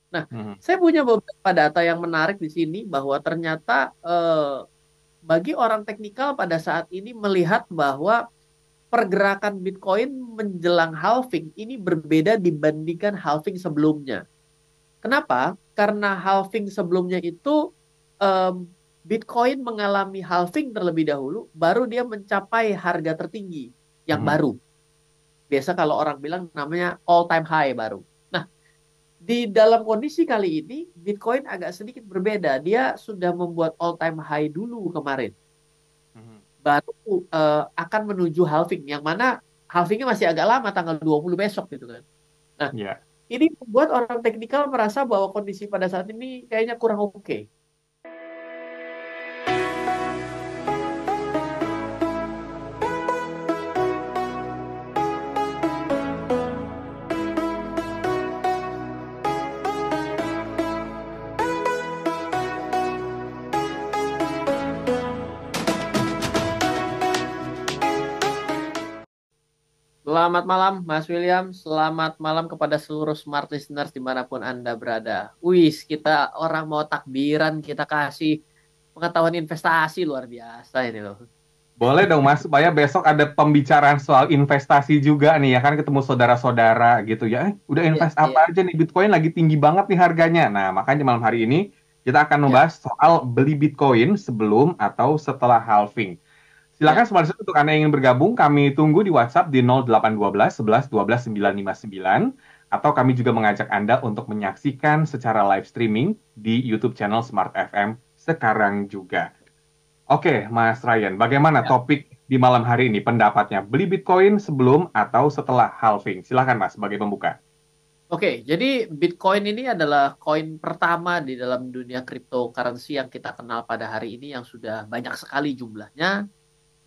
Nah, Mhm. saya punya beberapa data yang menarik di sini bahwa ternyata bagi orang teknikal pada saat ini melihat bahwa pergerakan Bitcoin menjelang halving ini berbeda dibandingkan halving sebelumnya. Kenapa? Karena halving sebelumnya itu em, Bitcoin mengalami halving terlebih dahulu, baru dia mencapai harga tertinggi yang Mhm. baru. Biasa kalau orang bilang namanya all time high baru. Nah, di dalam kondisi kali ini Bitcoin agak sedikit berbeda. Dia sudah membuat all time high dulu kemarin, Mhm. baru akan menuju halving, yang mana halvingnya masih agak lama, tanggal 20 besok gitu kan. Nah, Ya. ini membuat orang teknikal merasa bahwa kondisi pada saat ini kayaknya kurang oke. Selamat malam, Mas William. Selamat malam kepada seluruh smart listeners dimanapun Anda berada. Wis, kita orang mau takbiran, kita kasih pengetahuan investasi luar biasa ini loh. Boleh dong Mas, supaya besok ada pembicaraan soal investasi juga nih ya kan ketemu saudara-saudara gitu ya. Udah Iya, invest iya, apa aja nih? Bitcoin lagi tinggi banget nih harganya. Nah, makanya malam hari ini kita akan iya, membahas soal beli Bitcoin sebelum atau setelah halving. iya. Silakan Smart Listener untuk Anda yang ingin bergabung, kami tunggu di WhatsApp di 0812 11 12 959 atau kami juga mengajak Anda untuk menyaksikan secara live streaming di YouTube channel Smart FM sekarang juga. Oke, Mas Ryan, bagaimana Ya. topik di malam hari ini? Pendapatnya, beli Bitcoin sebelum atau setelah halving? Silakan, Mas, sebagai pembuka. Oke, jadi Bitcoin ini adalah koin pertama di dalam dunia cryptocurrency yang kita kenal pada hari ini yang sudah banyak sekali jumlahnya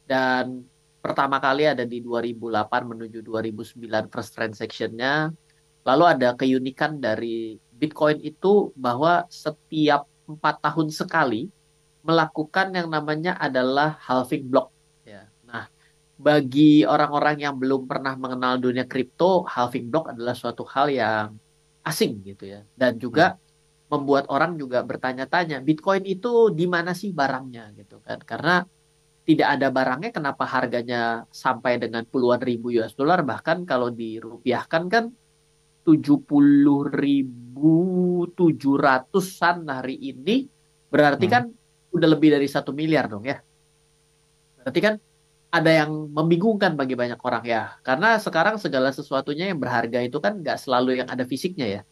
dan pertama kali ada di 2008 menuju 2009 first transaction-nya. Lalu ada keunikan dari Bitcoin itu bahwa setiap 4 tahun sekali melakukan yang namanya adalah halving block. Ya. Nah, bagi orang-orang yang belum pernah mengenal dunia kripto, halving block adalah suatu hal yang asing gitu ya. Dan Hmm. juga membuat orang juga bertanya-tanya, Bitcoin itu di mana sih barangnya gitu kan? Karena tidak ada barangnya, kenapa harganya sampai dengan puluhan ribu US dollar, bahkan kalau dirupiahkan kan 70.700-an hari ini, berarti Hmm. kan udah lebih dari 1 miliar dong ya. Berarti kan ada yang membingungkan bagi banyak orang ya. Karena sekarang segala sesuatunya yang berharga itu kan nggak selalu yang ada fisiknya ya.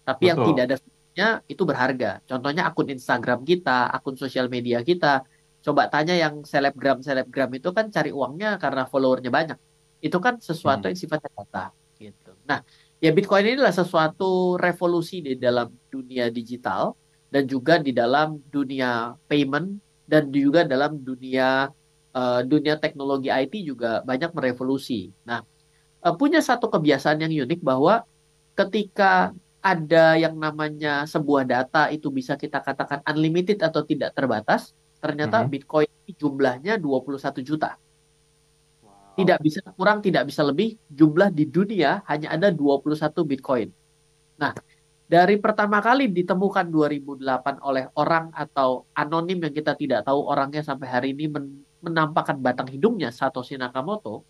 Tapi yang tidak Betul. ada fisiknya itu berharga. Contohnya akun Instagram kita, akun sosial media kita. Coba tanya yang selebgram-selebgram itu kan cari uangnya karena followernya banyak. Itu kan sesuatu Hmm. yang sifatnya data gitu. Nah, ya Bitcoin ini adalah sesuatu revolusi di dalam dunia digital dan juga di dalam dunia payment dan juga dalam dunia teknologi IT juga banyak merevolusi. Nah, punya satu kebiasaan yang unik bahwa ketika ada yang namanya sebuah data itu bisa kita katakan unlimited atau tidak terbatas, ternyata Hmm. Bitcoin ini jumlahnya 21 juta. Tidak Wow. bisa kurang, tidak bisa lebih, jumlah di dunia hanya ada 21 Bitcoin. Nah, dari pertama kali ditemukan 2008 oleh orang atau anonim yang kita tidak tahu orangnya sampai hari ini menampakkan batang hidungnya Satoshi Nakamoto,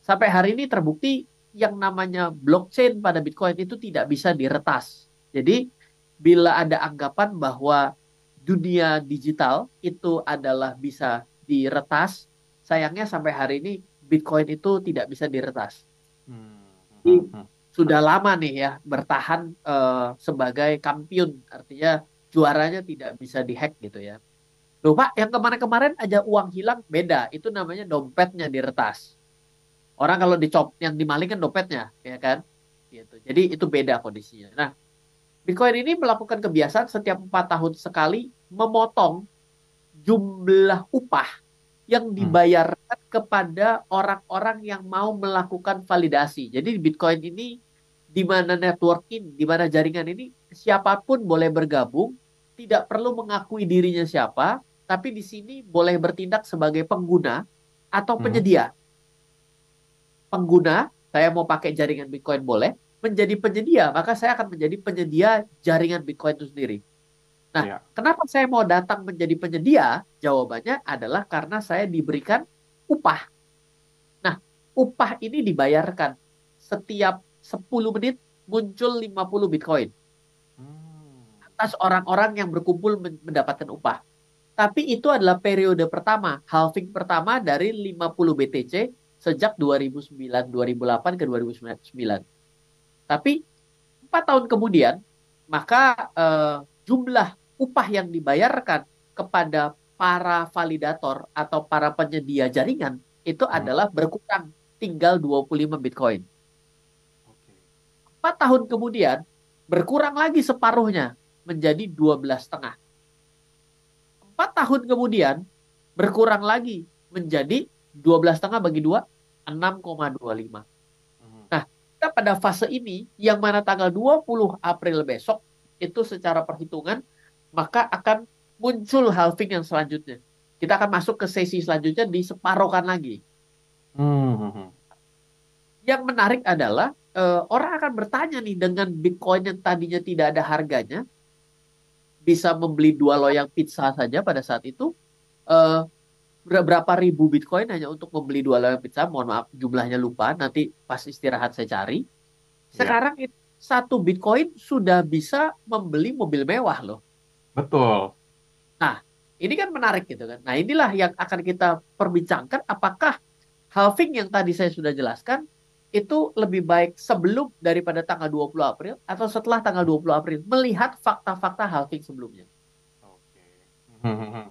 sampai hari ini terbukti yang namanya blockchain pada Bitcoin itu tidak bisa diretas. Jadi, bila ada anggapan bahwa dunia digital itu adalah bisa diretas, sayangnya sampai hari ini Bitcoin itu tidak bisa diretas. Hmm. Jadi, Hmm. Hmm. sudah lama nih ya bertahan sebagai kampiun, artinya juaranya tidak bisa dihack gitu ya. Loh Pak, yang kemarin-kemarin aja uang hilang beda, itu namanya dompetnya diretas. Orang kalau yang dimaling kan dompetnya, ya kan? Gitu. Jadi itu beda kondisinya. Nah, Bitcoin ini melakukan kebiasaan setiap 4 tahun sekali memotong jumlah upah yang Hmm. dibayarkan kepada orang-orang yang mau melakukan validasi. Jadi di Bitcoin ini, di mana networking, di mana jaringan ini, siapapun boleh bergabung, tidak perlu mengakui dirinya siapa, tapi di sini boleh bertindak sebagai pengguna atau Hmm. penyedia. Pengguna, saya mau pakai jaringan Bitcoin boleh, menjadi penyedia, maka saya akan menjadi penyedia jaringan Bitcoin itu sendiri. Nah, Ya. kenapa saya mau datang menjadi penyedia? Jawabannya adalah karena saya diberikan upah. Nah, upah ini dibayarkan setiap 10 menit muncul 50 Bitcoin Hmm. atas orang-orang yang berkumpul mendapatkan upah. Tapi itu adalah periode pertama, halving pertama dari 50 BTC sejak 2009, 2008 ke 2009. Tapi 4 tahun kemudian, maka jumlah upah yang dibayarkan kepada para validator atau para penyedia jaringan itu Hmm. adalah berkurang, tinggal 25 Bitcoin. Oke. 4 tahun kemudian, berkurang lagi separuhnya menjadi 12,5. 4 tahun kemudian, berkurang lagi menjadi 12,5 bagi 2, 6,25. Hmm. Nah, kita pada fase ini, yang mana tanggal 20 April besok, itu secara perhitungan, maka akan muncul halving yang selanjutnya. Kita akan masuk ke sesi selanjutnya diseparohkan lagi. Hmm. Hmm. Yang menarik adalah orang akan bertanya nih, dengan Bitcoin yang tadinya tidak ada harganya, bisa membeli 2 loyang pizza saja pada saat itu, eh, berapa ribu Bitcoin hanya untuk membeli 2 loyang pizza. Mohon maaf, jumlahnya lupa. Nanti pas istirahat saya cari. Ya, Sekarang itu 1 Bitcoin sudah bisa membeli mobil mewah loh. betul. Nah, ini kan menarik gitu kan. Nah, inilah yang akan kita perbincangkan. Apakah halving yang tadi saya sudah jelaskan itu lebih baik sebelum daripada tanggal 20 April atau setelah tanggal 20 April, melihat fakta-fakta halving sebelumnya. Oke. Hmm.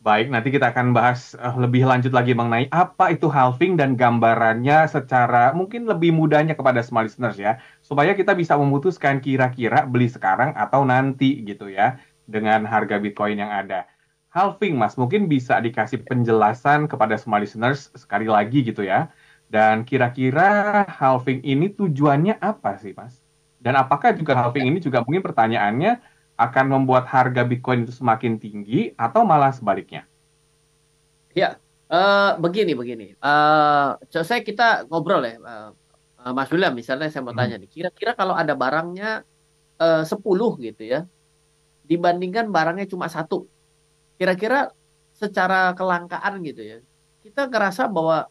Baik, nanti kita akan bahas lebih lanjut lagi mengenai apa itu halving dan gambarannya secara mungkin lebih mudahnya kepada semua listeners ya. Supaya kita bisa memutuskan kira-kira beli sekarang atau nanti gitu ya. Dengan harga Bitcoin yang ada. Halving, Mas, mungkin bisa dikasih penjelasan kepada semua listeners sekali lagi gitu ya. Dan kira-kira halving ini tujuannya apa sih, Mas? Dan apakah juga halving ini juga mungkin pertanyaannya akan membuat harga Bitcoin itu semakin tinggi atau malah sebaliknya? Ya, begini begini. Saya kita ngobrol ya, Mas William. Misalnya saya mau Hmm. tanya nih, kira-kira kalau ada barangnya 10 gitu ya, dibandingkan barangnya cuma satu, kira-kira secara kelangkaan gitu ya, kita ngerasa bahwa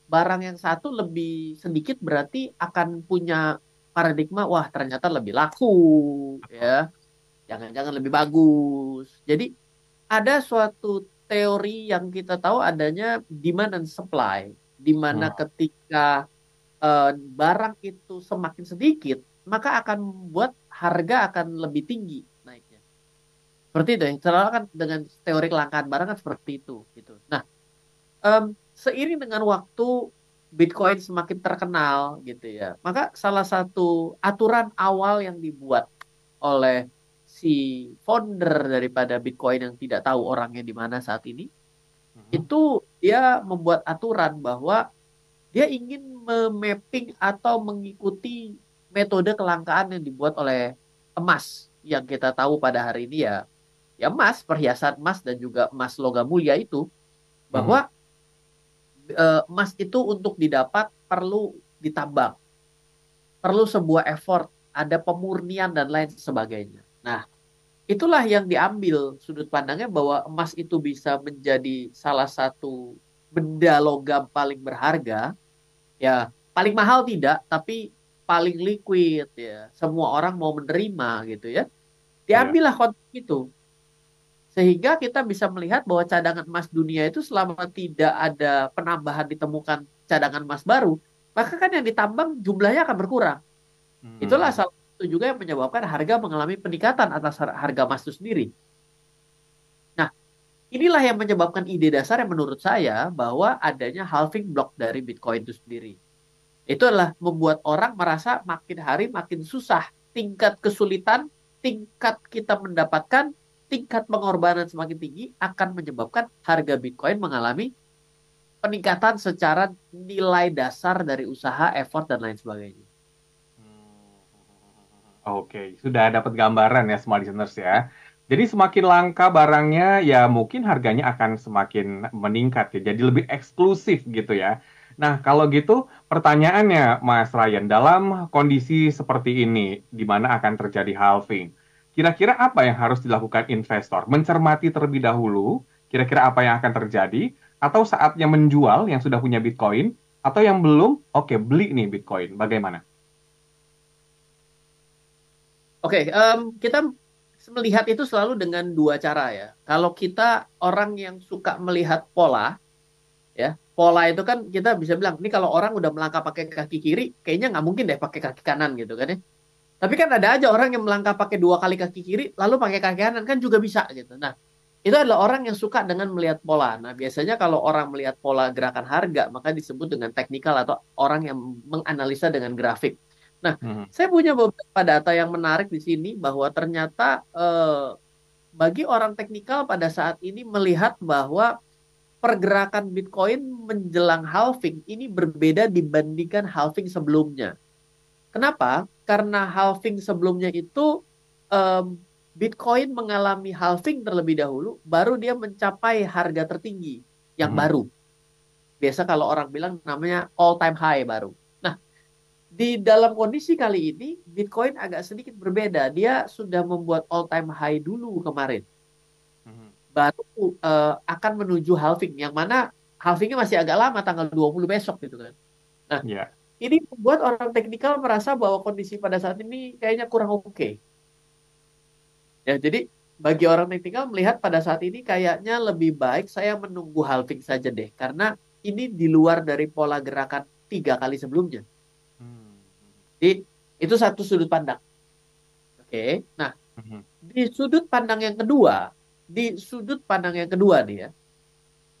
barang yang satu lebih sedikit berarti akan punya paradigma, wah ternyata lebih laku, Betul. ya, jangan-jangan lebih bagus. Jadi ada suatu teori yang kita tahu adanya demand dan supply, di mana Hmm. ketika barang itu semakin sedikit, maka akan membuat harga akan lebih tinggi naiknya. Seperti itu ya. Selalu kan dengan teori kelangkaan barang kan seperti itu gitu. Nah, seiring dengan waktu Bitcoin semakin terkenal gitu ya, maka salah satu aturan awal yang dibuat oleh si founder daripada Bitcoin yang tidak tahu orangnya di mana saat ini, Hmm. itu dia membuat aturan bahwa dia ingin memapping atau mengikuti metode kelangkaan yang dibuat oleh emas, yang kita tahu pada hari ini ya, ya emas, perhiasan emas dan juga emas logam mulia itu, Hmm. bahwa emas itu untuk didapat perlu ditambang, perlu sebuah effort, ada pemurnian dan lain sebagainya. Nah, itulah yang diambil sudut pandangnya, bahwa emas itu bisa menjadi salah satu benda logam paling berharga, ya paling mahal tidak, tapi paling liquid ya. Semua orang mau menerima gitu ya. Iya. Diambillah konsep itu. Sehingga kita bisa melihat bahwa cadangan emas dunia itu, selama tidak ada penambahan, ditemukan cadangan emas baru, maka kan yang ditambang jumlahnya akan berkurang. Itulah Hmm. salah satu juga yang menyebabkan harga mengalami peningkatan atas harga emas itu sendiri. Nah, inilah yang menyebabkan ide dasar yang menurut saya bahwa adanya halving block dari Bitcoin itu sendiri. Itu adalah membuat orang merasa makin hari makin susah. Tingkat kesulitan, tingkat kita mendapatkan, tingkat pengorbanan semakin tinggi akan menyebabkan harga Bitcoin mengalami peningkatan secara nilai dasar dari usaha, effort, dan lain sebagainya. Oke, sudah dapat gambaran ya semua listeners ya. Jadi semakin langka barangnya, ya mungkin harganya akan semakin meningkat ya. Jadi lebih eksklusif gitu ya. Nah, kalau gitu pertanyaannya Mas Ryan, dalam kondisi seperti ini, di mana akan terjadi halving, kira-kira apa yang harus dilakukan investor? Mencermati terlebih dahulu, kira-kira apa yang akan terjadi, atau saatnya menjual yang sudah punya Bitcoin, atau yang belum, oke, beli nih Bitcoin, bagaimana? Oke, kita melihat itu selalu dengan dua cara ya. Kalau kita orang yang suka melihat pola, ya, pola itu kan kita bisa bilang, ini kalau orang udah melangkah pakai kaki kiri, kayaknya nggak mungkin deh pakai kaki kanan gitu kan ya. Tapi kan ada aja orang yang melangkah pakai dua kali kaki kiri, lalu pakai kaki kanan kan juga bisa gitu. Nah, itu adalah orang yang suka dengan melihat pola. Nah, biasanya kalau orang melihat pola gerakan harga, maka disebut dengan teknikal atau orang yang menganalisa dengan grafik. Nah, Hmm. saya punya beberapa data yang menarik di sini bahwa ternyata bagi orang teknikal pada saat ini melihat bahwa pergerakan Bitcoin menjelang halving ini berbeda dibandingkan halving sebelumnya. Kenapa? Karena halving sebelumnya itu em, Bitcoin mengalami halving terlebih dahulu, baru dia mencapai harga tertinggi yang Hmm. baru. Biasa kalau orang bilang namanya all time high baru. Nah, di dalam kondisi kali ini Bitcoin agak sedikit berbeda. Dia sudah membuat all time high dulu kemarin, Hmm. baru akan menuju halving, yang mana halvingnya masih agak lama, tanggal 20 besok gitu kan. Nah, Ya. ini membuat orang teknikal merasa bahwa kondisi pada saat ini kayaknya kurang oke. Ya, jadi bagi orang teknikal melihat pada saat ini kayaknya lebih baik saya menunggu halving saja deh, karena ini di luar dari pola gerakan 3 kali sebelumnya. Hmm. Jadi itu satu sudut pandang. Oke, nah Hmm. di sudut pandang yang kedua, nih ya,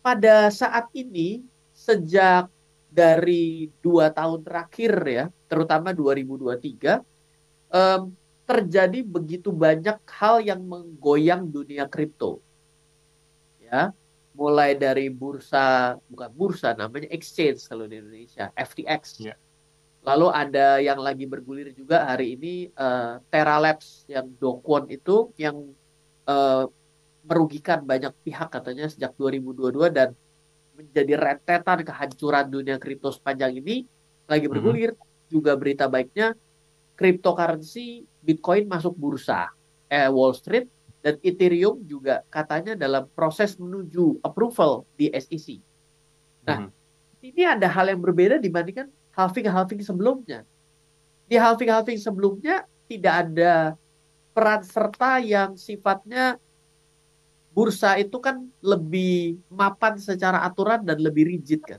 pada saat ini sejak dari 2 tahun terakhir ya, terutama 2023, em, terjadi begitu banyak hal yang menggoyang dunia kripto, ya. Mulai dari bursa, bukan bursa, namanya exchange kalau di Indonesia, FTX. Ya. Lalu ada yang lagi bergulir juga hari ini, Terra Labs yang Do Kwon itu yang eh, merugikan banyak pihak katanya sejak 2022 dan menjadi rentetan kehancuran dunia kripto sepanjang ini lagi Hmm. bergulir. Juga berita baiknya, cryptocurrency Bitcoin masuk bursa Wall Street, dan Ethereum juga katanya dalam proses menuju approval di SEC. Nah, Hmm. ini ada hal yang berbeda dibandingkan halving-halving sebelumnya. Di halving-halving sebelumnya tidak ada peran serta yang sifatnya bursa itu kan lebih mapan secara aturan dan lebih rigid kan.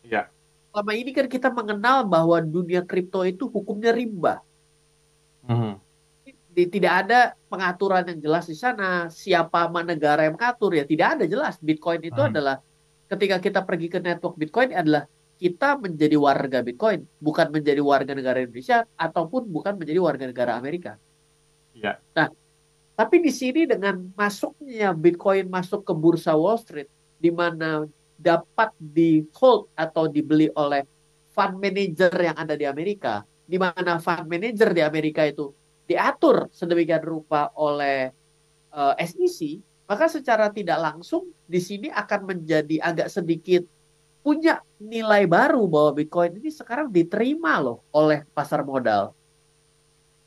Ya. Selama ini kan kita mengenal bahwa dunia kripto itu hukumnya rimba. Hmm. Tidak ada pengaturan yang jelas di sana. Siapa negara yang mengatur ya tidak ada jelas. Bitcoin itu Hmm. adalah ketika kita pergi ke network Bitcoin adalah kita menjadi warga Bitcoin, bukan menjadi warga negara Indonesia ataupun bukan menjadi warga negara Amerika. Ya. Nah, tapi di sini dengan masuknya Bitcoin masuk ke bursa Wall Street, di mana dapat di hold atau dibeli oleh fund manager yang ada di Amerika, di mana fund manager di Amerika itu diatur sedemikian rupa oleh SEC, maka secara tidak langsung di sini akan menjadi agak sedikit punya nilai baru bahwa Bitcoin ini sekarang diterima loh oleh pasar modal.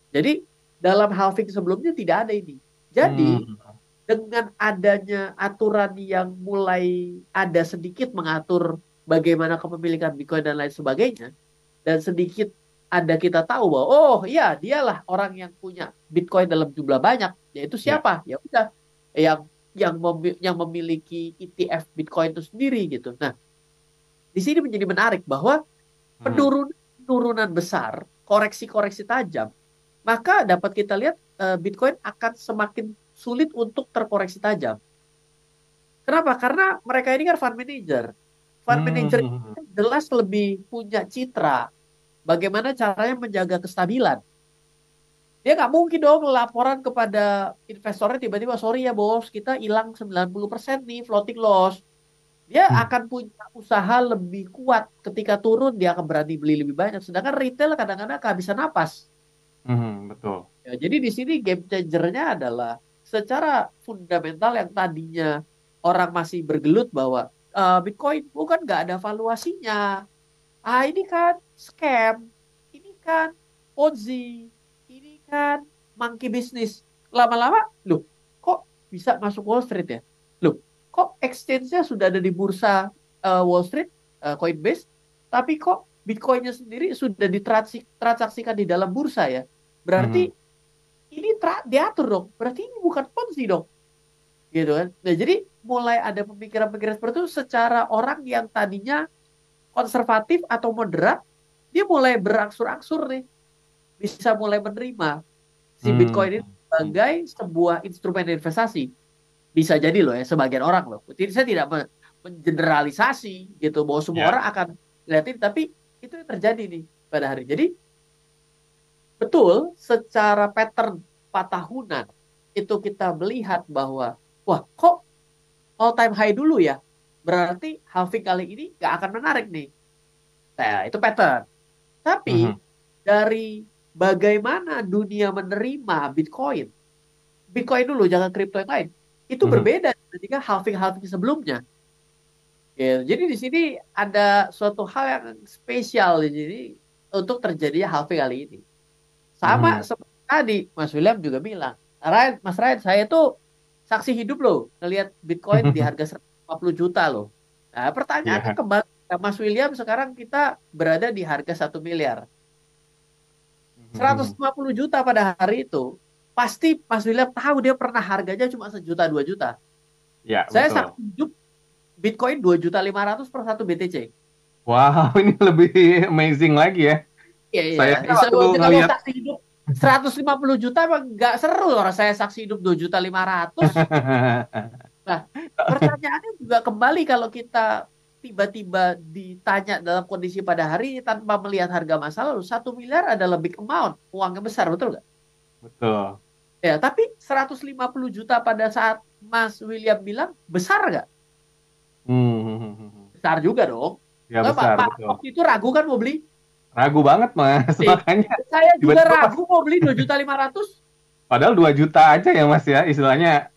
Jadi dalam halving sebelumnya tidak ada ini. Jadi Hmm. dengan adanya aturan yang mulai ada sedikit mengatur bagaimana kepemilikan Bitcoin dan lain sebagainya, dan sedikit ada kita tahu bahwa oh iya dialah orang yang punya Bitcoin dalam jumlah banyak, yaitu Ya. siapa? Ya udah, yang yang memiliki ETF Bitcoin itu sendiri gitu. Nah, di sini menjadi menarik bahwa Hmm. penurunan besar, koreksi-koreksi tajam, maka dapat kita lihat Bitcoin akan semakin sulit untuk terkoreksi tajam. Kenapa? Karena mereka ini kan fund manager. Fund manager Hmm. jelas lebih punya citra bagaimana caranya menjaga kestabilan. Dia nggak mungkin dong laporan kepada investornya tiba-tiba, sorry ya bos, kita hilang 90% nih floating loss. Dia Hmm. akan punya usaha lebih kuat ketika turun, dia akan berani beli lebih banyak. Sedangkan retail kadang-kadang kehabisan napas. Hmm. Betul. Ya, jadi di sini game changer-nya adalah secara fundamental yang tadinya orang masih bergelut bahwa Bitcoin bukan nggak ada valuasinya. ini kan scam, ini kan Ponzi, ini kan monkey business. Lama-lama, loh, kok bisa masuk Wall Street ya? Loh, kok exchange-nya sudah ada di bursa Wall Street, Coinbase, tapi kok Bitcoin-nya sendiri sudah ditransaksikan di dalam bursa ya? Berarti Mhm. ini diatur dong. Berarti ini bukan Ponzi dong. Gitu kan. Nah, jadi mulai ada pemikiran-pemikiran seperti itu secara orang yang tadinya konservatif atau moderat, dia mulai berangsur-angsur nih, bisa mulai menerima si Hmm. Bitcoin ini Hmm. sebagai sebuah instrumen investasi. Bisa jadi loh ya, sebagian orang loh. Jadi saya tidak mengeneralisasi gitu, bahwa semua Ya. orang akan lihatin, tapi itu yang terjadi nih pada hari. Jadi betul, secara pattern 4 tahunan, itu kita melihat bahwa, wah kok all time high dulu ya, berarti halving kali ini nggak akan menarik nih. Nah, itu pattern. Tapi Mhm. dari bagaimana dunia menerima Bitcoin, Bitcoin dulu, jangan kripto yang lain, itu Mhm. berbeda ketika halving-halving sebelumnya. Ya, jadi di sini ada suatu hal yang spesial di sini untuk terjadinya halving kali ini. Sama Mhm. seperti tadi, Mas William juga bilang, Ryan, Mas Ryan, saya tuh saksi hidup loh, ngelihat Bitcoin di harga 150 juta loh. Nah, pertanyaannya Iya. kembali, Mas William, sekarang kita berada di harga 1 miliar. seratus Mhm. lima puluh juta pada hari itu, pasti Mas William tahu dia pernah harganya cuma 1 juta, 2 juta. Ya, Saya betul. saksi hidup Bitcoin 2,5 juta per satu BTC. Wow, ini lebih amazing lagi ya. Iya, iya. Saya aja waktu Kalau ngelihat saksi hidup 150 juta emang nggak seru orang saya saksi hidup 2,5 juta. Nah, pertanyaannya juga kembali kalau kita tiba-tiba ditanya dalam kondisi pada hari ini tanpa melihat harga masa lalu, 1 miliar adalah big amount, uangnya besar, betul nggak? betul. Ya, tapi 150 juta pada saat Mas William bilang besar nggak? Hmm. Besar juga dong. Ya Nggak, Pak, besar, Pak betul. waktu itu ragu kan mau beli? Ragu banget, Mas. Eh, Makanya saya juga tiba-tiba pas ragu mau beli 2,5 juta. padahal 2 juta aja ya, Mas ya, istilahnya.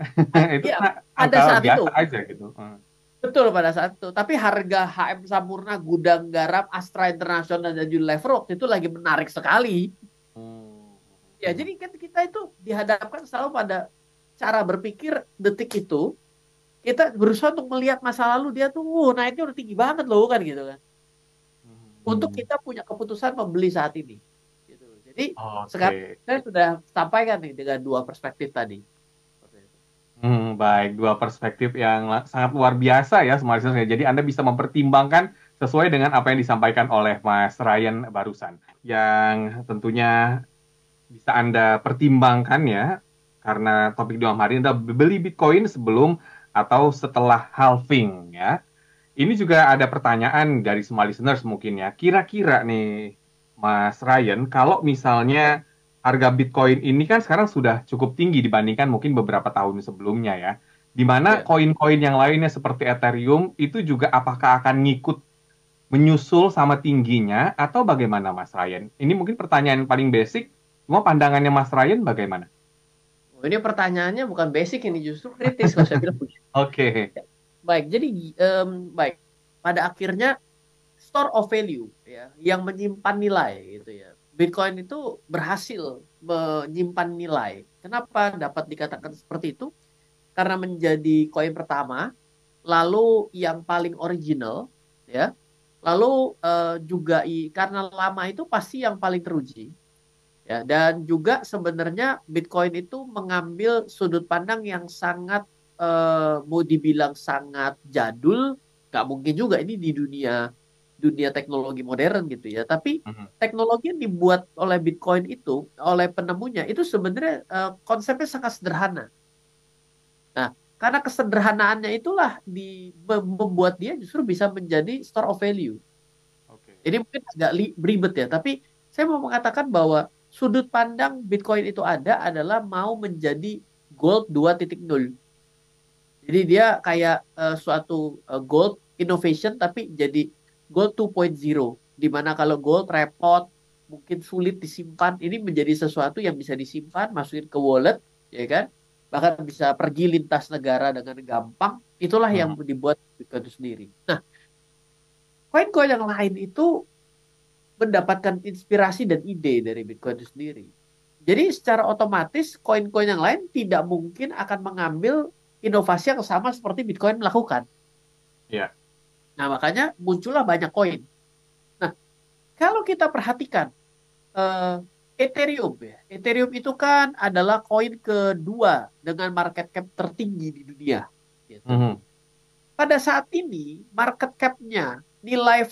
Itu Iya, kan pada angka saat itu. biasa aja gitu. Hmm. Betul pada saat itu. Tapi harga HM Sampurna, Gudang Garam, Astra International, dan Unilever waktu itu lagi menarik sekali. Ya, Hmm. jadi kan kita itu dihadapkan selalu pada cara berpikir detik itu. Kita berusaha untuk melihat masa lalu dia tuh, naiknya udah tinggi banget loh kan gitu kan. Untuk Hmm. kita punya keputusan membeli saat ini. Gitu. Jadi sekarang Oke. saya sudah sampaikan nih dengan dua perspektif tadi. Baik, dua perspektif yang sangat luar biasa ya, semua listeners. Jadi Anda bisa mempertimbangkan sesuai dengan apa yang disampaikan oleh Mas Ryan barusan. Yang tentunya bisa Anda pertimbangkan ya, karena topik di malam hari ini adalah beli Bitcoin sebelum atau setelah halving ya. Ini juga ada pertanyaan dari semua listeners mungkin ya. Kira-kira nih, Mas Ryan, kalau misalnya harga Bitcoin ini kan sekarang sudah cukup tinggi dibandingkan mungkin beberapa tahun sebelumnya ya. Di mana Ya. koin-koin yang lainnya seperti Ethereum itu juga apakah akan ngikut menyusul sama tingginya atau bagaimana Mas Ryan? Ini mungkin pertanyaan yang paling basic. Cuma pandangannya Mas Ryan bagaimana? Oh, ini pertanyaannya bukan basic, ini justru kritis kalau saya bilang begitu. Oke. Ya. Baik, jadi baik. Pada akhirnya store of value ya yang menyimpan nilai gitu ya. Bitcoin itu berhasil menyimpan nilai. Kenapa dapat dikatakan seperti itu? Karena menjadi koin pertama, lalu yang paling original ya. Lalu juga karena lama itu pasti yang paling teruji ya, dan juga sebenarnya Bitcoin itu mengambil sudut pandang yang sangat mau dibilang sangat jadul, nggak mungkin juga ini di dunia dunia teknologi modern gitu ya. Tapi Mhm. teknologi yang dibuat oleh Bitcoin itu, oleh penemunya itu sebenarnya konsepnya sangat sederhana. Nah, karena kesederhanaannya itulah membuat dia justru bisa menjadi store of value. Oke. Jadi mungkin agak ribet ya, tapi saya mau mengatakan bahwa sudut pandang Bitcoin itu adalah mau menjadi gold 2.0. Jadi dia kayak suatu gold innovation tapi jadi gold 2.0, di mana kalau gold repot, mungkin sulit disimpan, ini menjadi sesuatu yang bisa disimpan, masukin ke wallet, ya kan? Bahkan bisa pergi lintas negara dengan gampang. Itulah yang Mhm. dibuat Bitcoin itu sendiri. Nah, koin-koin yang lain itu mendapatkan inspirasi dan ide dari Bitcoin itu sendiri. Jadi secara otomatis koin-koin yang lain tidak mungkin akan mengambil inovasi yang sama seperti Bitcoin melakukan. Ya. Nah, makanya muncullah banyak koin. Nah, kalau kita perhatikan eh, Ethereum ya. Ethereum itu kan adalah koin kedua dengan market cap tertinggi di dunia. Gitu. Mhm. Pada saat ini market cap-nya nilai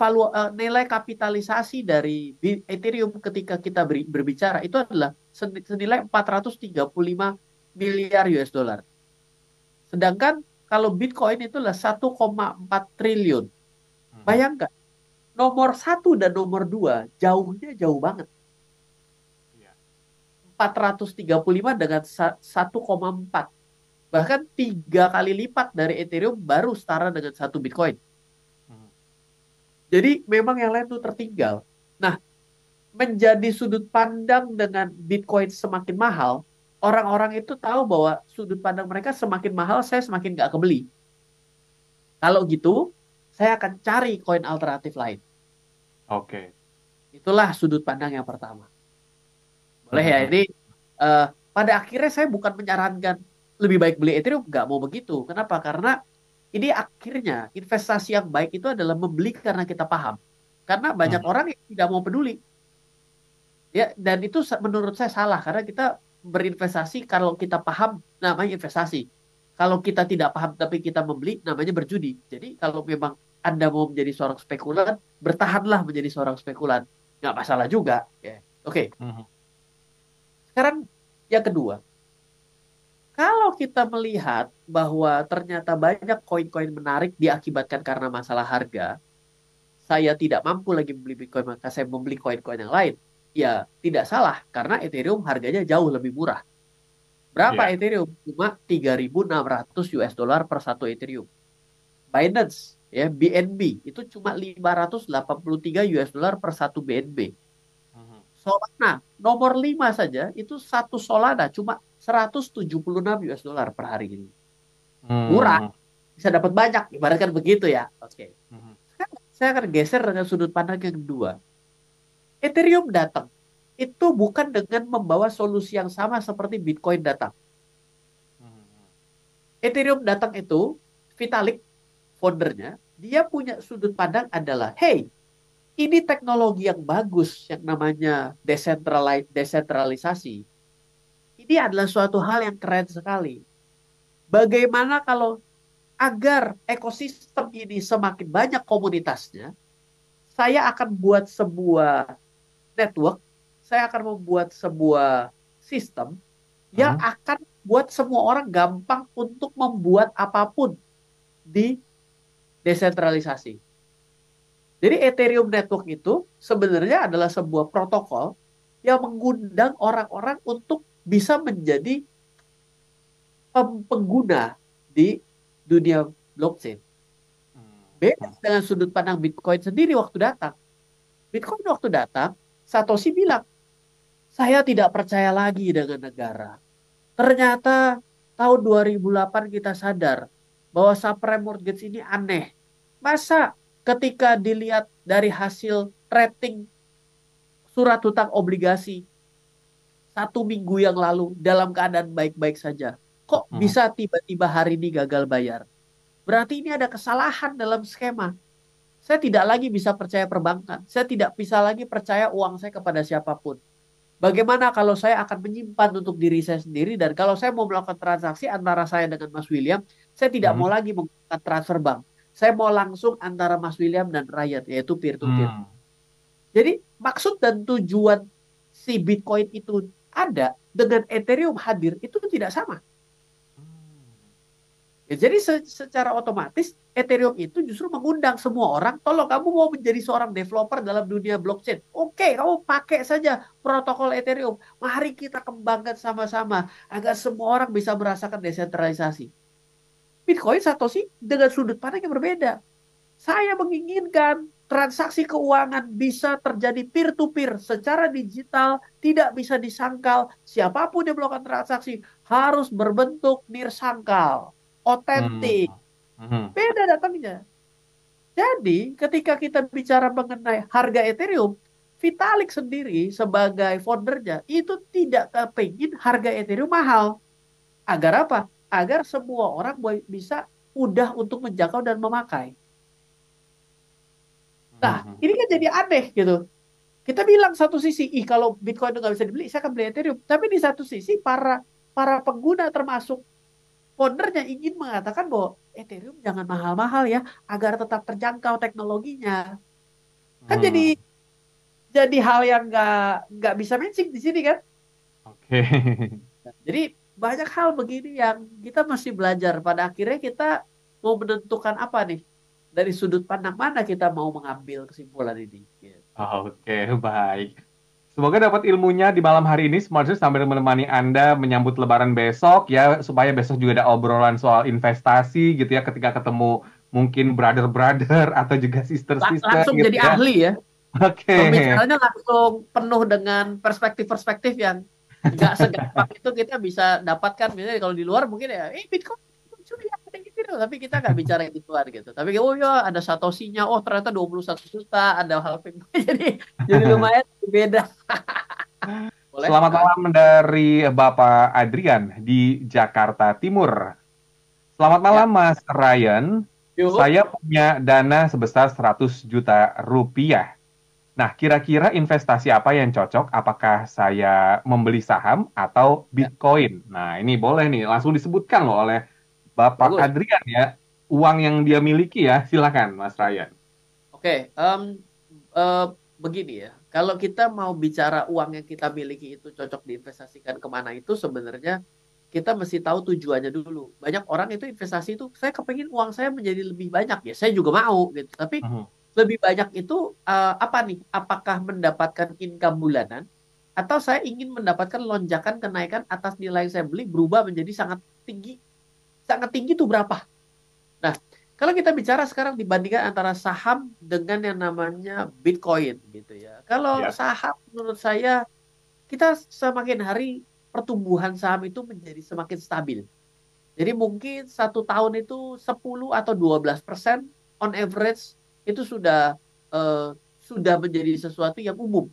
kapitalisasi dari Ethereum ketika kita berbicara itu adalah senilai 435 miliar US dollar. Sedangkan kalau Bitcoin itu adalah 1,4 triliun. Mhm. Bayangkan, nomor satu dan nomor dua jauhnya jauh banget. Iya. 435 dengan 1,4. Bahkan 3 kali lipat dari Ethereum baru setara dengan satu Bitcoin. Mhm. Jadi memang yang lain itu tertinggal. Nah, menjadi sudut pandang dengan Bitcoin semakin mahal, orang-orang itu tahu bahwa sudut pandang mereka semakin mahal, saya semakin nggak kebeli. Kalau gitu, saya akan cari koin alternatif lain. Oke. Itulah sudut pandang yang pertama. Boleh ya, ini Mhm. pada akhirnya saya bukan menyarankan lebih baik beli Ethereum, nggak mau begitu. Kenapa? Karena ini akhirnya investasi yang baik itu adalah membeli karena kita paham. Karena banyak Mhm. orang yang tidak mau peduli. Ya, dan itu menurut saya salah karena kita berinvestasi kalau kita paham namanya investasi. Kalau kita tidak paham tapi kita membeli namanya berjudi. Jadi kalau memang Anda mau menjadi seorang spekulan, bertahanlah menjadi seorang spekulan. Nggak masalah juga. Ya. Oke, Mhm. sekarang yang kedua. Kalau kita melihat bahwa ternyata banyak koin-koin menarik diakibatkan karena masalah harga, saya tidak mampu lagi membeli Bitcoin, maka saya membeli koin-koin yang lain. Ya, tidak salah, karena Ethereum harganya jauh lebih murah. Berapa Iya. Ethereum? Cuma 3.600 US dollar per satu Ethereum. Binance, ya, BNB, itu cuma 583 US dollar per satu BNB. Mhm. Solana, nomor 5 saja, itu satu Solana cuma 176 US dollar per hari ini. Murah, Mhm. bisa dapat banyak, ibaratkan begitu ya. Oke. Mhm. Sekarang saya akan geser dengan sudut pandang yang kedua. Ethereum datang. Itu bukan dengan membawa solusi yang sama seperti Bitcoin datang. Mhm. Ethereum datang itu, Vitalik, foundernya, dia punya sudut pandang adalah, hey, ini teknologi yang bagus yang namanya desentralisasi. Ini adalah suatu hal yang keren sekali. Bagaimana kalau agar ekosistem ini semakin banyak komunitasnya, saya akan buat sebuah network, saya akan membuat sebuah sistem yang Mhm. akan buat semua orang gampang untuk membuat apapun di desentralisasi. Jadi Ethereum Network itu sebenarnya adalah sebuah protokol yang mengundang orang-orang untuk bisa menjadi pengguna di dunia blockchain. Beda Mhm. dengan sudut pandang Bitcoin sendiri waktu datang. Bitcoin waktu datang, Satoshi bilang, saya tidak percaya lagi dengan negara. Ternyata tahun 2008 kita sadar bahwa subprime mortgage ini aneh. Masa ketika dilihat dari hasil rating surat hutang obligasi 1 minggu yang lalu dalam keadaan baik-baik saja, kok Mhm. bisa tiba-tiba hari ini gagal bayar? Berarti ini ada kesalahan dalam skema. Saya tidak lagi bisa percaya perbankan. Saya tidak bisa lagi percaya uang saya kepada siapapun. Bagaimana kalau saya akan menyimpan untuk diri saya sendiri dan kalau saya mau melakukan transaksi antara saya dengan Mas William, saya tidak mau Mhm. lagi menggunakan transfer bank. Saya mau langsung antara Mas William dan rakyat, yaitu peer to peer. Mhm. Jadi maksud dan tujuan si Bitcoin itu ada dengan Ethereum hadir itu tidak sama. Ya, jadi secara otomatis Ethereum itu justru mengundang semua orang, tolong kamu mau menjadi seorang developer dalam dunia blockchain. Oke, kamu pakai saja protokol Ethereum. Mari kita kembangkan sama-sama agar semua orang bisa merasakan desentralisasi. Bitcoin Satoshi dengan sudut pandang yang berbeda. Saya menginginkan transaksi keuangan bisa terjadi peer-to-peer secara digital, tidak bisa disangkal. Siapapun yang melakukan transaksi harus berbentuk nirsangkal, otentik. Mhm. Mhm. Beda datangnya. Jadi, ketika kita bicara mengenai harga Ethereum, Vitalik sendiri sebagai foundernya itu tidak kepingin harga Ethereum mahal. Agar apa? Agar semua orang bisa mudah untuk menjangkau dan memakai. Nah, Mhm. ini kan jadi aneh gitu. Kita bilang satu sisi, ih kalau Bitcoin itu nggak bisa dibeli, saya akan beli Ethereum. Tapi di satu sisi para para pengguna termasuk foundernya ingin mengatakan bahwa Ethereum jangan mahal-mahal ya, agar tetap terjangkau teknologinya. Kan Hmm. jadi hal yang nggak bisa matching di sini kan. Oke. Jadi banyak hal begini yang kita masih belajar. Pada akhirnya kita mau menentukan apa nih dari sudut pandang mana kita mau mengambil kesimpulan ini. Gitu. Oke, baik. Semoga dapat ilmunya di malam hari ini, Smarters, sambil menemani Anda menyambut Lebaran besok ya, supaya besok juga ada obrolan soal investasi gitu ya, ketika ketemu mungkin brother-brother atau juga sister-sister Langsung gitu jadi ya. ahli ya. Oke. Pembicaranya langsung penuh dengan perspektif-perspektif yang nggak segampang itu kita bisa dapatkan. Misalnya kalau di luar mungkin ya, Bitcoin lucu ya, ada gitu. Tapi kita nggak bicara gituan gitu. Tapi oh ya ada satosinya, oh ternyata 21 juta, ada halving. Jadi lumayan beda. Boleh? Selamat Hah? malam dari Bapak Adrian di Jakarta Timur. Selamat malam Ya. Mas Ryan. Yuk. Saya punya dana sebesar 100 juta rupiah. Nah, kira-kira investasi apa yang cocok? Apakah saya membeli saham atau Ya, Bitcoin? Nah, ini boleh nih, langsung disebutkan loh oleh Bapak bagus. Adrian ya, uang yang dia miliki ya. Silakan, Mas Ryan. Oke, eh, begini ya. Kalau kita mau bicara uang yang kita miliki itu cocok diinvestasikan kemana itu sebenarnya kita mesti tahu tujuannya dulu. Banyak orang itu investasi itu, saya kepingin uang saya menjadi lebih banyak ya. Saya juga mau gitu. Tapi Mhm. lebih banyak itu apa nih? Apakah mendapatkan income bulanan atau saya ingin mendapatkan lonjakan kenaikan atas nilai yang saya beli berubah menjadi sangat tinggi. Sangat tinggi itu berapa? Nah, kalau kita bicara sekarang dibandingkan antara saham dengan yang namanya Bitcoin gitu ya. Kalau Ya. saham menurut saya kita semakin hari pertumbuhan saham itu menjadi semakin stabil. Jadi mungkin 1 tahun itu 10 atau 12% on average itu eh, sudah menjadi sesuatu yang umum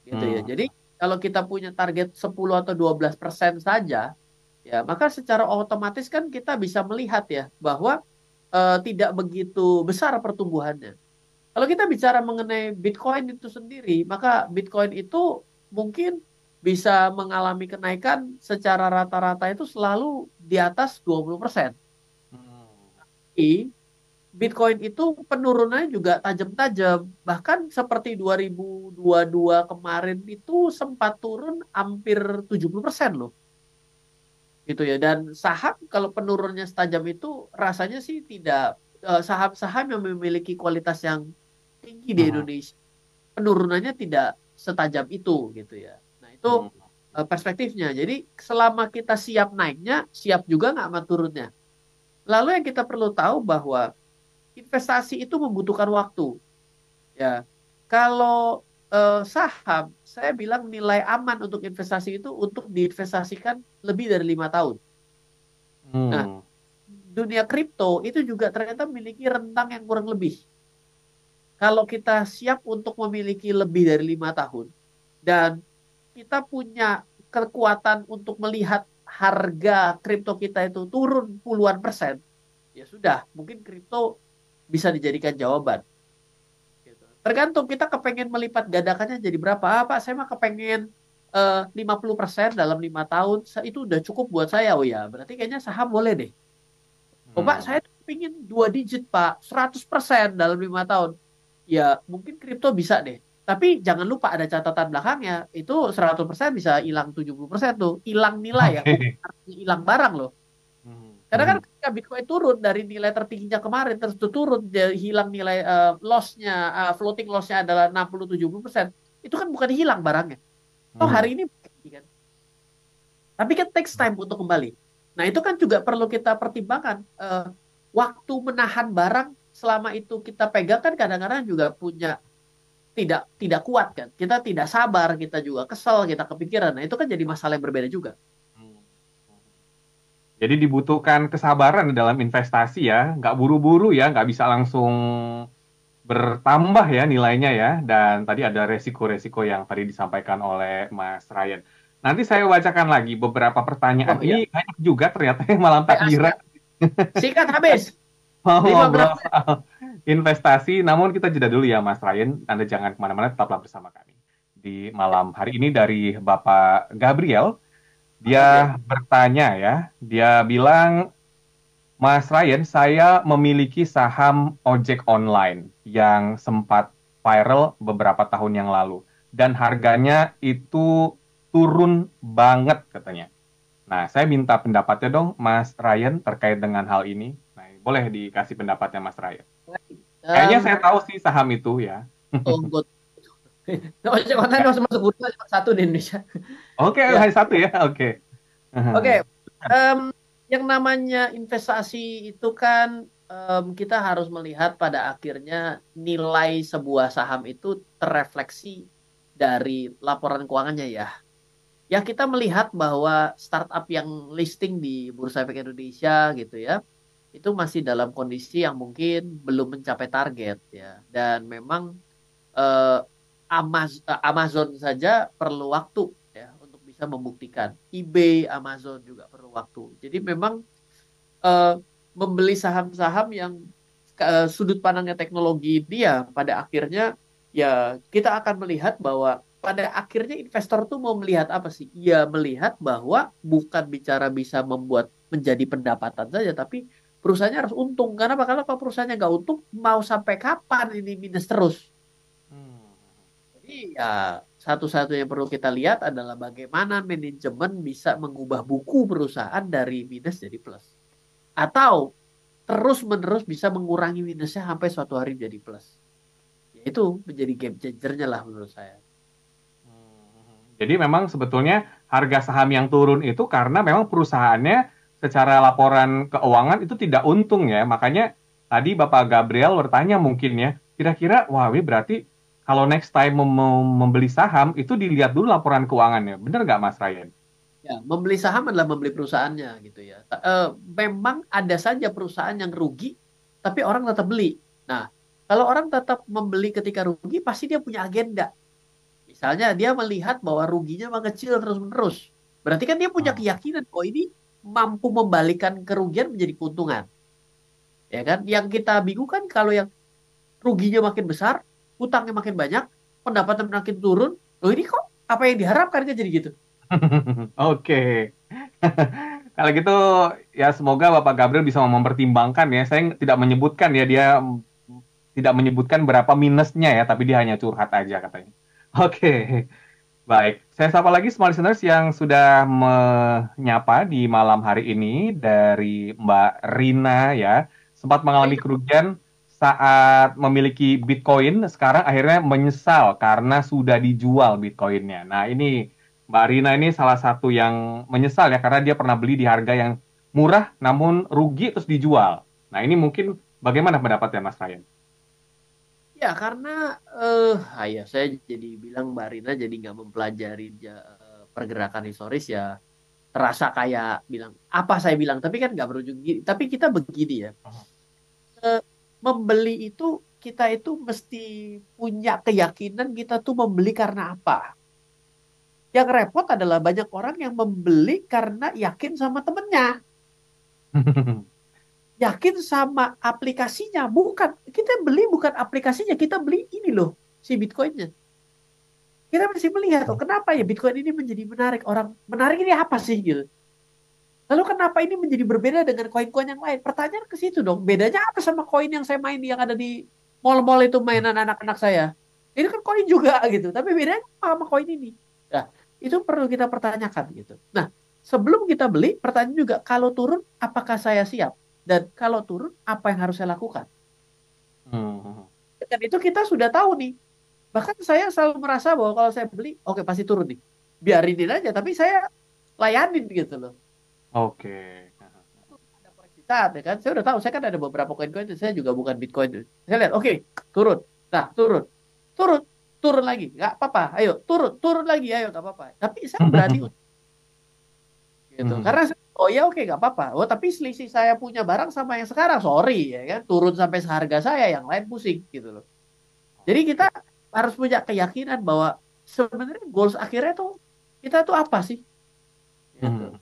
gitu ya. Hmm. Jadi kalau kita punya target 10 atau 12% saja, ya maka secara otomatis kan kita bisa melihat ya bahwa tidak begitu besar pertumbuhannya. Kalau kita bicara mengenai Bitcoin itu sendiri, maka Bitcoin itu mungkin bisa mengalami kenaikan secara rata-rata itu selalu di atas 20%. Hmm. Tapi Bitcoin itu penurunannya juga tajam-tajam. Bahkan seperti 2022 kemarin itu sempat turun hampir 70% loh. Gitu ya. Dan saham kalau penurunnya setajam itu rasanya sih tidak saham-saham yang memiliki kualitas yang tinggi di Mhm. Indonesia penurunannya tidak setajam itu gitu ya. Nah itu Hmm. perspektifnya. Jadi selama kita siap naiknya, siap juga nggak sama turunnya. Lalu yang kita perlu tahu bahwa investasi itu membutuhkan waktu. Ya, kalau saham, saya bilang nilai aman untuk investasi itu untuk diinvestasikan lebih dari 5 tahun. Nah, Hmm. dunia kripto itu juga ternyata memiliki rentang yang kurang lebih. Kalau kita siap untuk memiliki lebih dari 5 tahun dan kita punya kekuatan untuk melihat harga kripto kita itu turun puluhan persen, ya sudah, mungkin kripto bisa dijadikan jawaban. Gitu. Tergantung kita kepengen melipat gandakannya jadi berapa. Ah, Pak, saya mah kepengen 50% dalam 5 tahun, itu udah cukup buat saya. Oh ya, berarti kayaknya saham boleh deh. Oh Pak, Hmm. saya tuh pengen 2 digit Pak, 100% dalam 5 tahun. Ya mungkin kripto bisa deh. Tapi jangan lupa ada catatan belakangnya. Itu 100% bisa hilang 70% tuh. Hilang nilai ya, bukan Oke. artinya hilang barang loh. Hmm. Karena kan Hmm. ketika Bitcoin turun dari nilai tertingginya kemarin, terus tuh turun, dia hilang nilai loss-nya, floating loss-nya adalah 60-70%. Itu kan bukan hilang barangnya. Oh Hmm. hari ini kan. Tapi kan takes time untuk kembali. Nah, itu kan juga perlu kita pertimbangkan. Waktu menahan barang selama itu kita pegang kan kadang-kadang juga punya tidak tidak kuat kan. Kita tidak sabar, kita juga kesel, kita kepikiran. Nah, itu kan jadi masalah yang berbeda juga. Hmm. Jadi dibutuhkan kesabaran dalam investasi ya, nggak buru-buru ya, nggak bisa langsung bertambah ya nilainya ya. Dan tadi ada resiko-resiko yang tadi disampaikan oleh Mas Ryan. Nanti saya bacakan lagi beberapa pertanyaan. Oh ya, Ini banyak juga ternyata yang malam takbiran siap. Singkat habis. mau 15 ngobrol soal investasi. Namun kita jeda dulu ya Mas Ryan. Anda jangan kemana-mana, tetaplah bersama kami. Di malam hari ini dari Bapak Gabriel, Gabriel. dia bertanya ya. Dia bilang, Mas Ryan, saya memiliki saham ojek online yang sempat viral beberapa tahun yang lalu. Dan harganya itu turun banget katanya. Nah, saya minta pendapatnya dong, Mas Ryan, terkait dengan hal ini. Nah, boleh dikasih pendapatnya, Mas Ryan. Kayaknya saya tahu sih saham itu ya. Tunggu. Ojek online Ya. masuk masuk bursa cuma satu di Indonesia. Oke, Ya, hari satu ya. Oke. oke. Em, yang namanya investasi itu kan kita harus melihat pada akhirnya nilai sebuah saham itu terrefleksi dari laporan keuangannya ya. Ya kita melihat bahwa startup yang listing di Bursa Efek Indonesia gitu ya, itu masih dalam kondisi yang mungkin belum mencapai target ya. Dan memang eh, Amazon saja perlu waktu ya untuk bisa membuktikan. eBay, Amazon juga perlu waktu. Jadi memang eh, membeli saham-saham yang sudut pandangnya teknologi dia pada akhirnya ya kita akan melihat bahwa pada akhirnya investor tuh mau melihat apa sih? Ya melihat bahwa bukan bicara bisa membuat menjadi pendapatan saja, tapi perusahaannya harus untung. Karena kalau perusahaannya nggak untung, mau sampai kapan ini minus terus? Jadi ya satu-satunya yang perlu kita lihat adalah bagaimana manajemen bisa mengubah buku perusahaan dari minus jadi plus. Atau terus-menerus bisa mengurangi minusnya sampai suatu hari jadi plus. Ya itu menjadi game changernya lah menurut saya. Jadi memang sebetulnya harga saham yang turun itu karena memang perusahaannya secara laporan keuangan itu tidak untung ya. Makanya tadi Bapak Gabriel bertanya mungkin ya, kira-kira wah ini berarti kalau next time membeli saham itu dilihat dulu laporan keuangannya. Benar nggak Mas Ryan? Ya, membeli saham adalah membeli perusahaannya gitu ya. Memang ada saja perusahaan yang rugi, tapi orang tetap beli. Nah, kalau orang tetap membeli ketika rugi, pasti dia punya agenda. Misalnya dia melihat bahwa ruginya mengecil terus-menerus. Berarti kan dia punya Hmm. keyakinan bahwa ini mampu membalikan kerugian menjadi keuntungan. Ya kan? Yang kita bingung kan kalau yang ruginya makin besar, hutangnya makin banyak, pendapatan makin turun. Loh ini kok apa yang diharapkan kan jadi gitu. Oke. Kalau gitu ya semoga Bapak Gabriel bisa mempertimbangkan ya. Saya tidak menyebutkan ya dia tidak menyebutkan berapa minusnya ya, tapi dia hanya curhat aja katanya. Oke. Baik, saya sapa lagi small listeners yang sudah menyapa di malam hari ini dari Mbak Rina ya. Sempat mengalami kerugian saat memiliki Bitcoin, sekarang akhirnya menyesal karena sudah dijual Bitcoinnya. Nah ini Mbak Rina ini salah satu yang menyesal ya karena dia pernah beli di harga yang murah namun rugi terus dijual. Nah ini mungkin bagaimana pendapatnya Mas Ryan? Ya, karena ya saya jadi bilang Mbak Rina jadi nggak mempelajari pergerakan historis ya terasa kayak bilang apa saya bilang tapi kan nggak berujung gini. Tapi kita begini ya, eh, membeli itu kita itu mesti punya keyakinan kita tuh membeli karena apa. Yang repot adalah banyak orang yang membeli karena yakin sama temennya, yakin sama aplikasinya. Bukan, kita beli bukan aplikasinya, kita beli ini loh si Bitcoinnya. Kita masih melihat, oh kenapa ya Bitcoin ini menjadi menarik? Orang menarik ini apa sih gitu. Lalu kenapa ini menjadi berbeda dengan koin-koin yang lain? Pertanyaan ke situ dong. Bedanya apa sama koin yang saya main yang ada di mall-mall itu mainan anak-anak saya? Ini kan koin juga gitu. Tapi bedanya apa sama koin ini? Nah, itu perlu kita pertanyakan gitu. Nah, sebelum kita beli, pertanyaan juga, kalau turun, apakah saya siap? Dan kalau turun, apa yang harus saya lakukan? Hmm. Dan itu kita sudah tahu nih. Bahkan saya selalu merasa bahwa kalau saya beli, oke pasti turun nih. Biarinin aja, tapi saya layanin gitu loh. Oke. Ada koreksi saat ya kan. Saya udah tahu, saya kan ada beberapa koin-koin, saya juga bukan Bitcoin. Saya lihat, oke, turun. Nah, turun. Turun. Turun lagi. Nggak apa-apa. Ayo, turun. Turun lagi. Ayo, nggak apa-apa. Tapi saya berani gitu. Karena oh ya oke nggak apa-apa. Oh tapi selisih saya punya barang sama yang sekarang, sorry ya kan. Turun sampai seharga saya, yang lain pusing gitu loh. Jadi kita harus punya keyakinan bahwa sebenarnya goals akhirnya tuh kita tuh apa sih? Gitu. Hmm.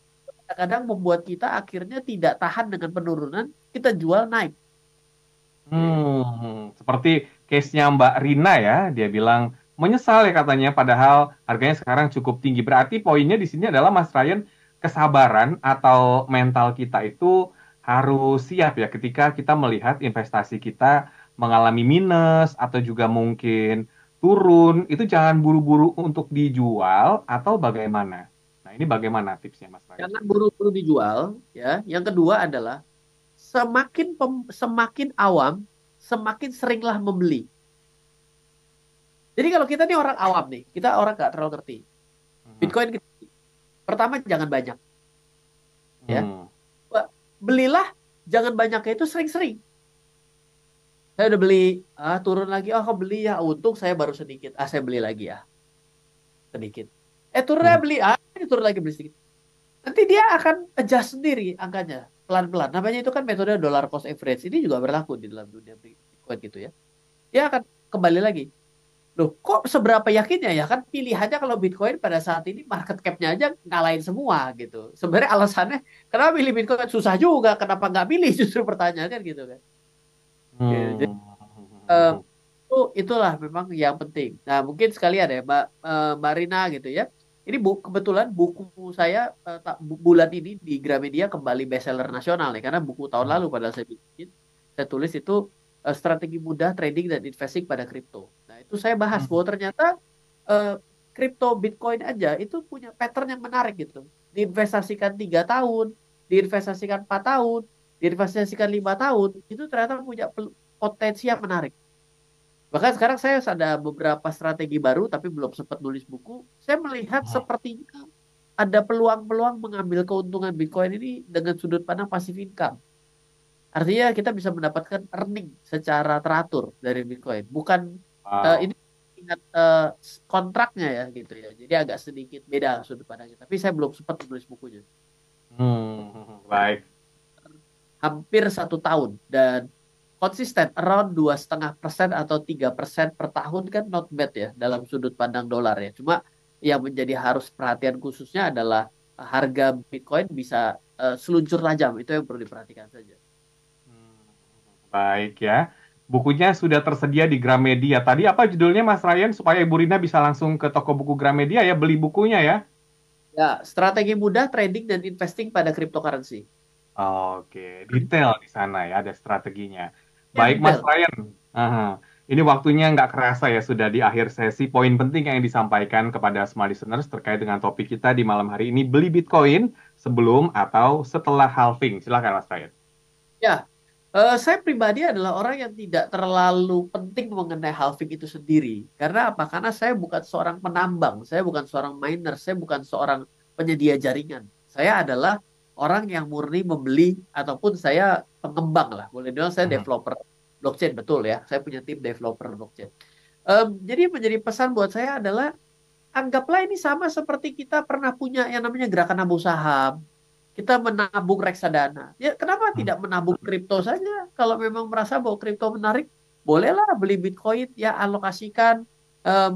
Kadang membuat kita akhirnya tidak tahan dengan penurunan, kita jual naik. Gitu. Seperti case-nya Mbak Rina ya, dia bilang menyesal ya katanya, padahal harganya sekarang cukup tinggi. Berarti poinnya di sini adalah Mas Ryan, kesabaran atau mental kita itu harus siap ya ketika kita melihat investasi kita mengalami minus atau juga mungkin turun, itu jangan buru-buru untuk dijual atau bagaimana? Nah, ini bagaimana tipsnya Mas Ryan? Jangan buru-buru dijual, ya. Yang kedua adalah semakin awam, semakin seringlah membeli. Jadi kalau kita nih orang awam nih, kita orang nggak terlalu ngerti. Hmm. Bitcoin pertama jangan banyak, ya. Hmm. Belilah jangan banyaknya itu sering-sering. Saya udah beli, turun lagi, oh kok beli ya, untung saya baru sedikit, saya beli lagi ya, sedikit. Turunnya Hmm. beli, ini turun lagi beli sedikit. Nanti dia akan adjust sendiri angkanya, pelan-pelan. Namanya itu kan metode dollar cost average. Ini juga berlaku di dalam dunia Bitcoin gitu ya. Dia akan kembali lagi. Loh, kok seberapa yakinnya ya? Kan pilihannya kalau Bitcoin pada saat ini market cap-nya aja ngalahin semua gitu. Sebenarnya alasannya kenapa pilih Bitcoin susah juga, kenapa nggak pilih justru pertanyaannya gitu kan. Jadi, Hmm. eh, itulah memang yang penting. Nah, mungkin sekalian ya Mbak Rina gitu ya. Ini kebetulan buku saya bulan ini di Gramedia kembali bestseller nasional nih karena buku tahun Hmm. lalu pada saya bikin saya tulis itu strategi mudah trading dan investing pada kripto. Nah, itu saya bahas Hmm. bahwa ternyata eh, kripto Bitcoin aja itu punya pattern yang menarik gitu. Diinvestasikan 3 tahun, diinvestasikan 4 tahun, diinvestasikan 5 tahun, itu ternyata punya potensi yang menarik. Bahkan sekarang saya ada beberapa strategi baru, tapi belum sempat nulis buku. Saya melihat Hmm. sepertinya ada peluang-peluang mengambil keuntungan Bitcoin ini dengan sudut pandang passive income. Artinya kita bisa mendapatkan earning secara teratur dari Bitcoin. Bukan Wow. ini ingat kontraknya ya gitu ya. Jadi agak sedikit beda sudut pandangnya. Tapi saya belum sempat menulis bukunya. Baik. Hampir 1 tahun dan konsisten around 2,5% atau 3% per tahun kan not bad ya dalam sudut pandang dolar ya. Cuma yang menjadi harus perhatian khususnya adalah harga Bitcoin bisa seluncur tajam, itu yang perlu diperhatikan saja. Baik ya. Bukunya sudah tersedia di Gramedia. Tadi apa judulnya Mas Ryan supaya Ibu Rina bisa langsung ke toko buku Gramedia ya beli bukunya ya. Ya, strategi mudah trading dan investing pada cryptocurrency. Oke, detail di sana ya ada strateginya. Ya, Baik Mas detail. Ryan. Aha. Ini waktunya nggak kerasa ya sudah di akhir sesi. Poin penting yang disampaikan kepada smart listeners terkait dengan topik kita di malam hari ini beli Bitcoin sebelum atau setelah halving. Silakan Mas Ryan. Ya, saya pribadi adalah orang yang tidak terlalu penting mengenai halving itu sendiri. Karena apa? Karena saya bukan seorang penambang, saya bukan seorang miner, saya bukan seorang penyedia jaringan. Saya adalah orang yang murni membeli ataupun saya pengembang lah. Boleh dibilang saya Mhm. developer blockchain, betul ya. Saya punya tim developer blockchain. Jadi menjadi pesan buat saya adalah anggaplah ini sama seperti kita pernah punya yang namanya gerakan nabung saham, kita menabung reksadana. Ya, kenapa tidak menabung kripto saja? Kalau memang merasa bahwa kripto menarik, bolehlah beli Bitcoin, ya alokasikan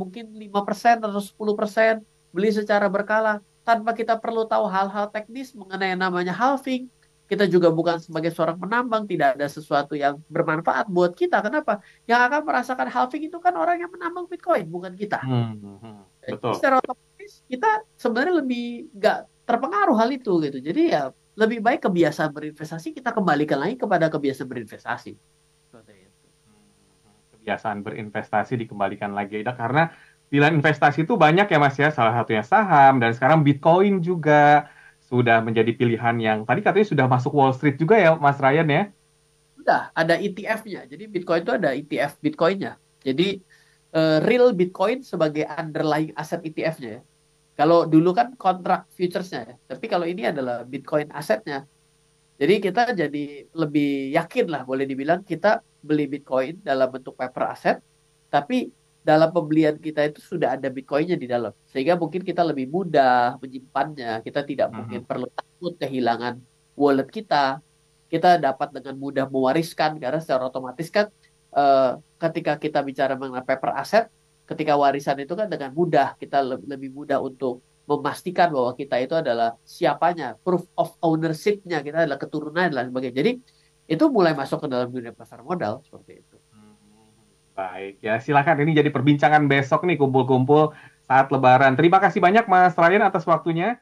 mungkin 5% atau 10%, beli secara berkala tanpa kita perlu tahu hal-hal teknis mengenai yang namanya halving. Kita juga bukan sebagai seorang penambang, tidak ada sesuatu yang bermanfaat buat kita. Kenapa? Yang akan merasakan halving itu kan orang yang menambang Bitcoin, bukan kita. Jadi Betul. secara otomatis kita sebenarnya lebih nggak terpengaruh hal itu gitu. Jadi ya lebih baik kebiasaan berinvestasi kita kembalikan lagi kepada kebiasaan berinvestasi. Seperti itu. Kebiasaan berinvestasi dikembalikan lagi. Nah, karena pilihan investasi itu banyak ya Mas ya, salah satunya saham dan sekarang Bitcoin juga sudah menjadi pilihan yang tadi katanya sudah masuk Wall Street juga ya Mas Ryan ya. Sudah ada ETF-nya. Jadi Bitcoin itu ada ETF Bitcoin-nya. Jadi real Bitcoin sebagai underlying aset ETF-nya ya. Kalau dulu kan kontrak futures-nya ya. Tapi kalau ini adalah Bitcoin asetnya. Jadi kita jadi lebih yakin lah boleh dibilang kita beli Bitcoin dalam bentuk paper asset, tapi dalam pembelian kita itu sudah ada Bitcoinnya di dalam. Sehingga mungkin kita lebih mudah menyimpannya. Kita tidak mungkin Mhm. perlu takut kehilangan wallet kita. Kita dapat dengan mudah mewariskan karena secara otomatis kan ketika kita bicara mengenai paper asset, ketika warisan itu kan dengan mudah kita lebih mudah untuk memastikan bahwa kita itu adalah siapanya, proof of ownership-nya, kita adalah keturunan dan lain sebagainya. Jadi itu mulai masuk ke dalam dunia pasar modal seperti itu. Baik, ya silakan ini jadi perbincangan besok nih kumpul-kumpul saat Lebaran. Terima kasih banyak Mas Ryan atas waktunya.